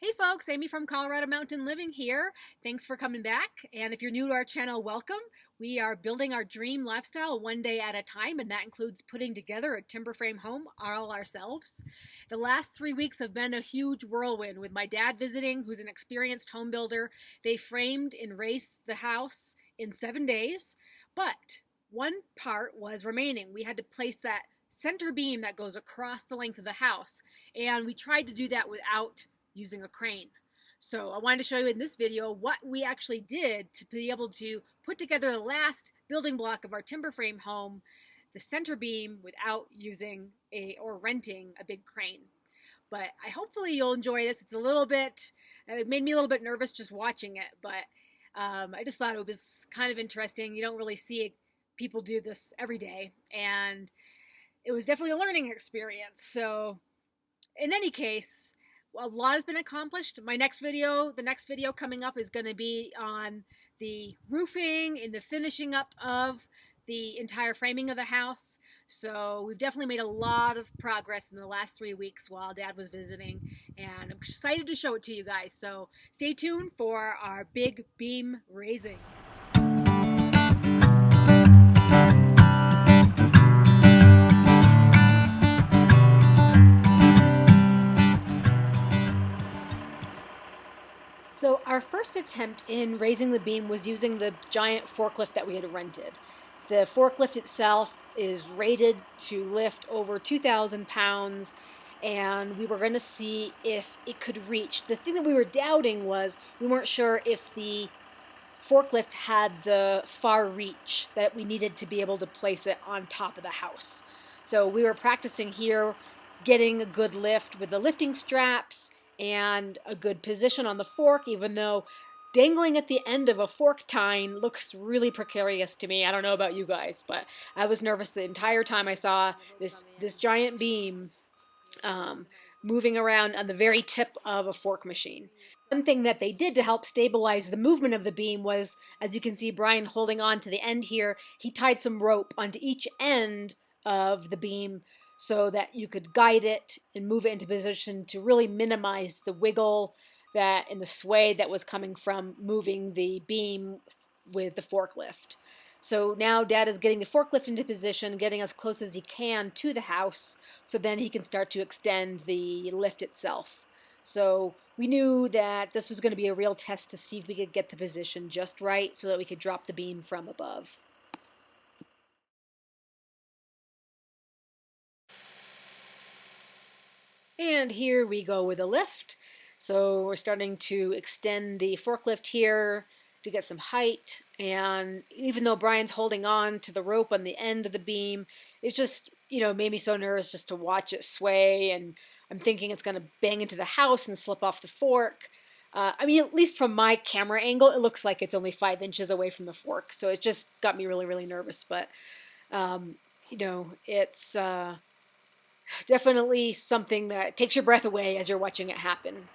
Hey folks, Amy from Colorado Mountain Living here. Thanks for coming back. And if you're new to our channel, welcome. We are building our dream lifestyle one day at a time, and that includes putting together a timber frame home all ourselves. The last 3 weeks have been a huge whirlwind with my dad visiting, who's an experienced home builder. They framed and raised the house in 7 days, but one part was remaining. We had to place that center beam that goes across the length of the house, and we tried to do that without using a crane. So I wanted to show you in this video what we actually did to be able to put together the last building block of our timber frame home, the center beam, without using or renting a big crane. But hopefully you'll enjoy this. It made me a little bit nervous just watching it, but I just thought it was kind of interesting. You don't really see people do this every day, and it was definitely a learning experience. So in any case, a lot has been accomplished. The next video coming up is going to be on the roofing and the finishing up of the entire framing of the house. So we've definitely made a lot of progress in the last 3 weeks while Dad was visiting, and I'm excited to show it to you guys. So stay tuned for our big beam raising. So our first attempt in raising the beam was using the giant forklift that we had rented. The forklift itself is rated to lift over 2,000 pounds, and we were going to see if it could reach. The thing that we were doubting was we weren't sure if the forklift had the far reach that we needed to be able to place it on top of the house. So we were practicing here, getting a good lift with the lifting straps and a good position on the fork, even though dangling at the end of a fork tine looks really precarious to me. I don't know about you guys, but I was nervous the entire time I saw this giant beam moving around on the very tip of a fork machine. One thing that they did to help stabilize the movement of the beam was, as you can see Brian holding on to the end here, he tied some rope onto each end of the beam so that you could guide it and move it into position to really minimize the wiggle that and the sway that was coming from moving the beam with the forklift. So now Dad is getting the forklift into position, getting as close as he can to the house, so then he can start to extend the lift itself. So we knew that this was going to be a real test to see if we could get the position just right so that we could drop the beam from above. And here we go with a lift. So we're starting to extend the forklift here to get some height. And even though Brian's holding on to the rope on the end of the beam, it just, made me so nervous just to watch it sway. And I'm thinking it's going to bang into the house and slip off the fork. At least from my camera angle, it looks like it's only 5 inches away from the fork. So it just got me really, really nervous. But, it's definitely something that takes your breath away as you're watching it happen.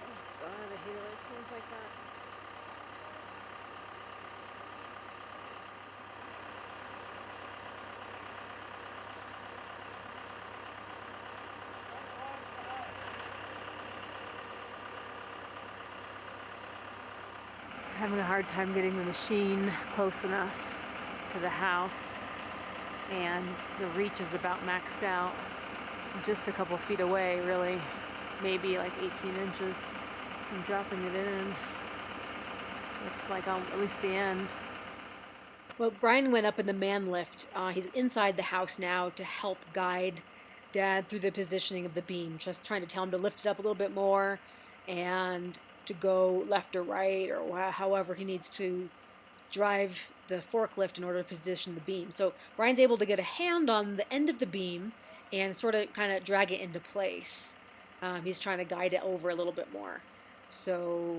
Oh God, I hate it when it smells like that. Having a hard time getting the machine close enough to the house, and the reach is about maxed out. Just a couple feet away, really, maybe like 18 inches from dropping it in. Looks like at least the end. Well, Brian went up in the man lift. He's inside the house now to help guide Dad through the positioning of the beam, just trying to tell him to lift it up a little bit more and to go left or right or however he needs to drive the forklift in order to position the beam. So Brian's able to get a hand on the end of the beam and sort of kind of drag it into place. He's trying to guide it over a little bit more. So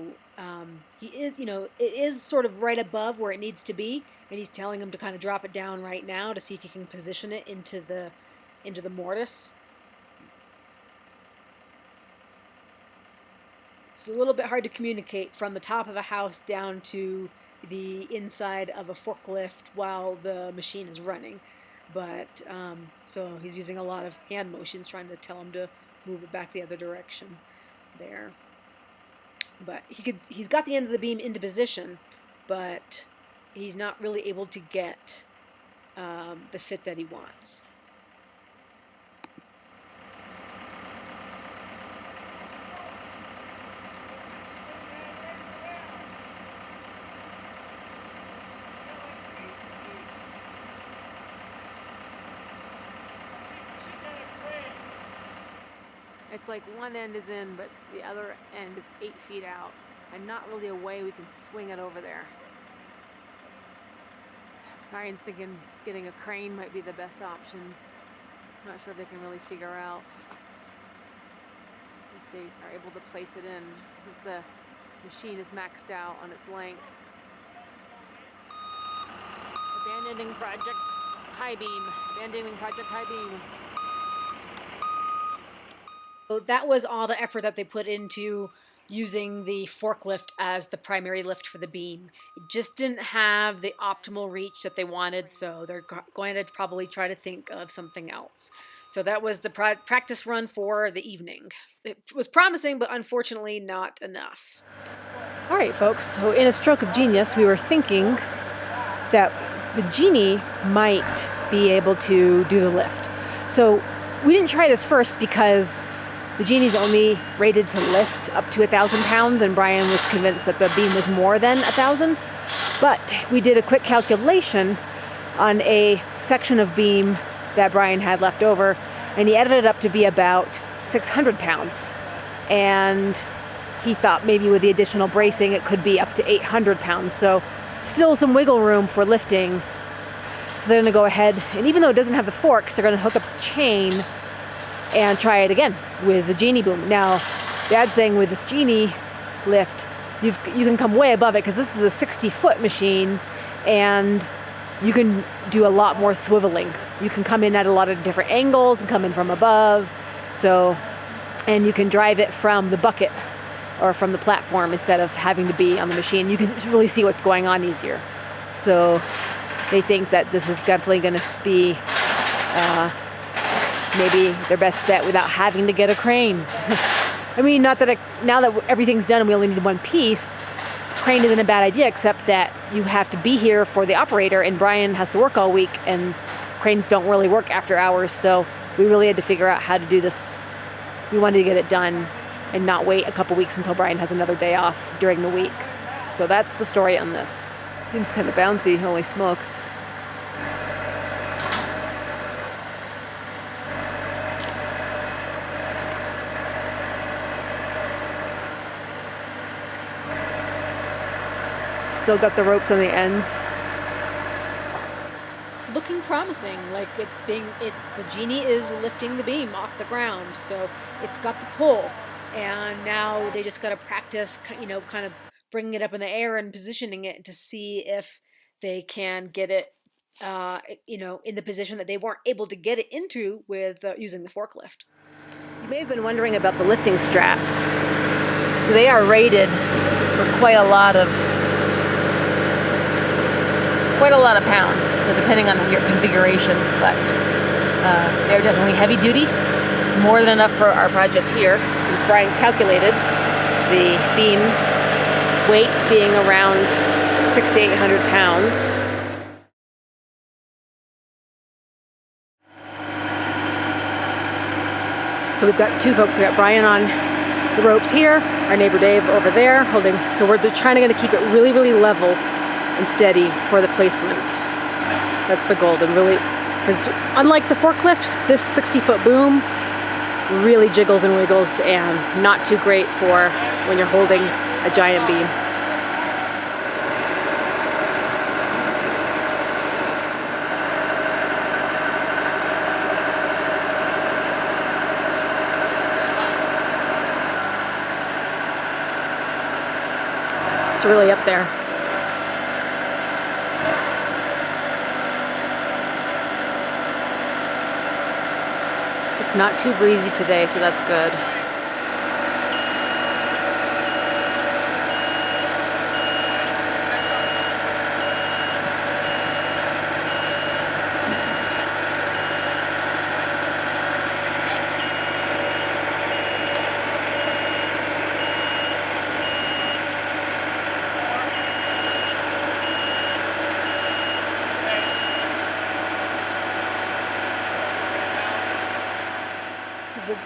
he is, it is sort of right above where it needs to be, and he's telling him to kind of drop it down right now to see if he can position it into the mortise. it's a little bit hard to communicate from the top of a house down to the inside of a forklift while the machine is running. But so he's using a lot of hand motions trying to tell him to move it back the other direction there. But he's got the end of the beam into position, but he's not really able to get the fit that he wants. It's like one end is in, but the other end is 8 feet out, and not really a way we can swing it over there. Ryan's thinking getting a crane might be the best option. I'm not sure if they can really figure out if they are able to place it in. If the machine is maxed out on its length. Abandoning project high beam. Abandoning project high beam. So that was all the effort that they put into using the forklift as the primary lift for the beam. It just didn't have the optimal reach that they wanted, so they're going to probably try to think of something else. So that was the practice run for the evening. It was promising, but unfortunately not enough. All right, folks, so in a stroke of genius, we were thinking that the Genie might be able to do the lift. So we didn't try this first because the Genie's only rated to lift up to 1,000 pounds, and Brian was convinced that the beam was more than 1,000. But we did a quick calculation on a section of beam that Brian had left over, and he added it up to be about 600 pounds. And he thought maybe with the additional bracing, it could be up to 800 pounds. So still some wiggle room for lifting. So they're gonna go ahead, and even though it doesn't have the forks, they're gonna hook up the chain and try it again with the Genie boom. Now, Dad's saying with this Genie lift, you can come way above it because this is a 60-foot machine, and you can do a lot more swiveling. You can come in at a lot of different angles and come in from above. So, and you can drive it from the bucket or from the platform instead of having to be on the machine. You can really see what's going on easier. So they think that this is definitely going to be maybe their best bet without having to get a crane. I mean, not that now that everything's done and we only need one piece, crane isn't a bad idea, except that you have to be here for the operator, and Brian has to work all week, and cranes don't really work after hours, so we really had to figure out how to do this. We wanted to get it done and not wait a couple weeks until Brian has another day off during the week. So that's the story on this. Seems kind of bouncy, holy smokes. Still got the ropes on the ends. It's looking promising. Like the Genie is lifting the beam off the ground, so it's got the pull. And now they just got to practice, kind of bringing it up in the air and positioning it to see if they can get it, in the position that they weren't able to get it into with using the forklift. You may have been wondering about the lifting straps. So they are rated for quite a lot of pounds, so depending on your configuration, but they're definitely heavy duty, more than enough for our project here, since Brian calculated the beam weight being around 600 to 800 pounds. So we've got two folks. We got Brian on the ropes here, our neighbor Dave over there holding. So they're trying to keep it really, really level and steady for the placement. That's the goal, and really, because unlike the forklift, this 60-foot boom really jiggles and wiggles, and not too great for when you're holding a giant beam. It's really up there. It's not too breezy today, so that's good.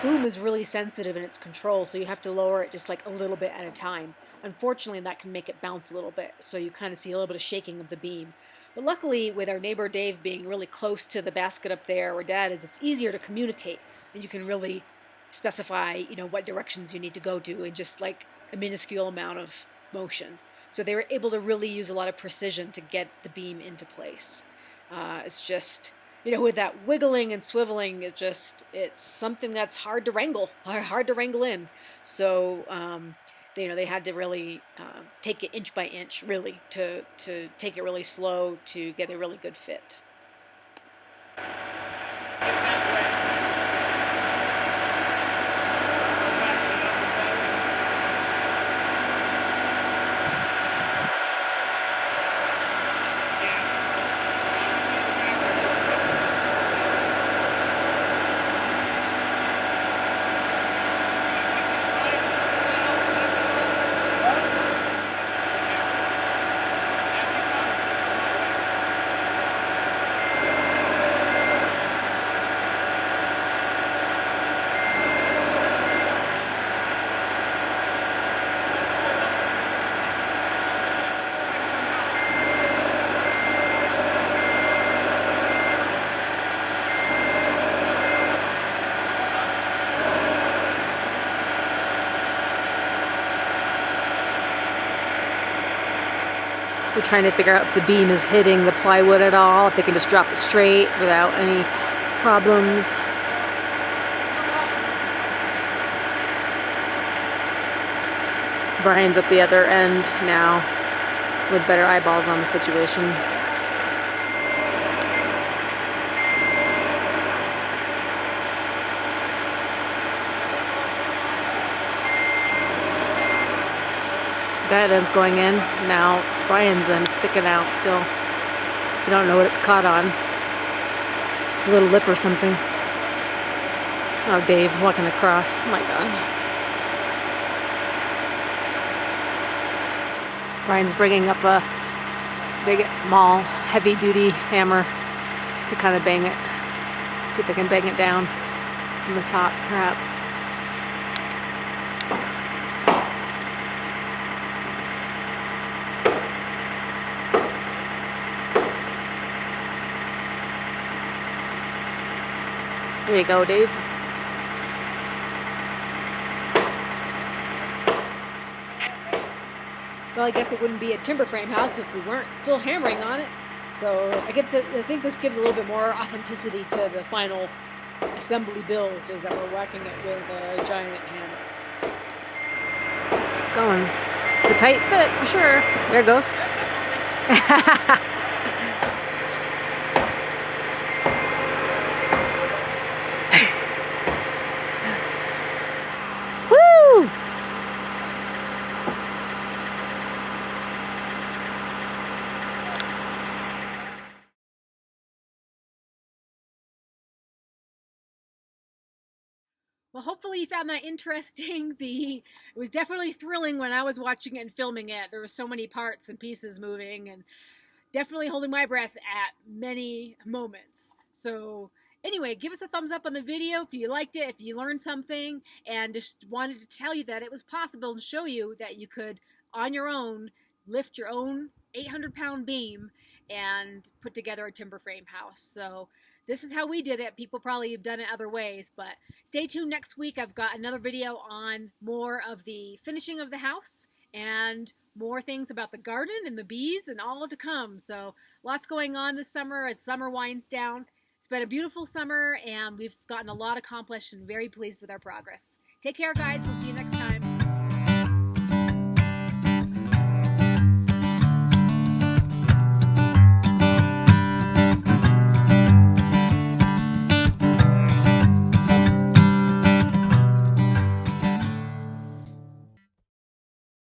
boom is really sensitive in its control, so you have to lower it just like a little bit at a time. Unfortunately, that can make it bounce a little bit, so you kind of see a little bit of shaking of the beam. But luckily, with our neighbor Dave being really close to the basket up there where Dad is, it's easier to communicate, and you can really specify, what directions you need to go to in just like a minuscule amount of motion. So they were able to really use a lot of precision to get the beam into place. It's just, with that wiggling and swiveling, it's something that's hard to wrangle in. So, they had to really take it inch by inch, really, to take it really slow to get a really good fit. We're trying to figure out if the beam is hitting the plywood at all, if they can just drop it straight without any problems. Brian's at the other end now with better eyeballs on the situation. That end's going in. Now Brian's end sticking out still. You don't know what it's caught on. A little lip or something. Oh, Dave walking across. Oh my God. Brian's bringing up a big Maul heavy duty hammer to kind of bang it. See if they can bang it down from the top perhaps. There you go, Dave. Well, I guess it wouldn't be a timber frame house if we weren't still hammering on it. So I think this gives a little bit more authenticity to the final assembly build, is that we're whacking it with a giant hammer. It's going. It's a tight fit for sure. There it goes. Well, hopefully you found that interesting. It was definitely thrilling when I was watching it and filming it. There were so many parts and pieces moving, and definitely holding my breath at many moments. So anyway, give us a thumbs up on the video if you liked it, if you learned something, and just wanted to tell you that it was possible and show you that you could, on your own, lift your own 800-pound beam and put together a timber frame house. So this is how we did it. People probably have done it other ways, but stay tuned next week. I've got another video on more of the finishing of the house and more things about the garden and the bees and all to come. So lots going on this summer as summer winds down. It's been a beautiful summer and we've gotten a lot accomplished and very pleased with our progress. Take care, guys. We'll see you next time.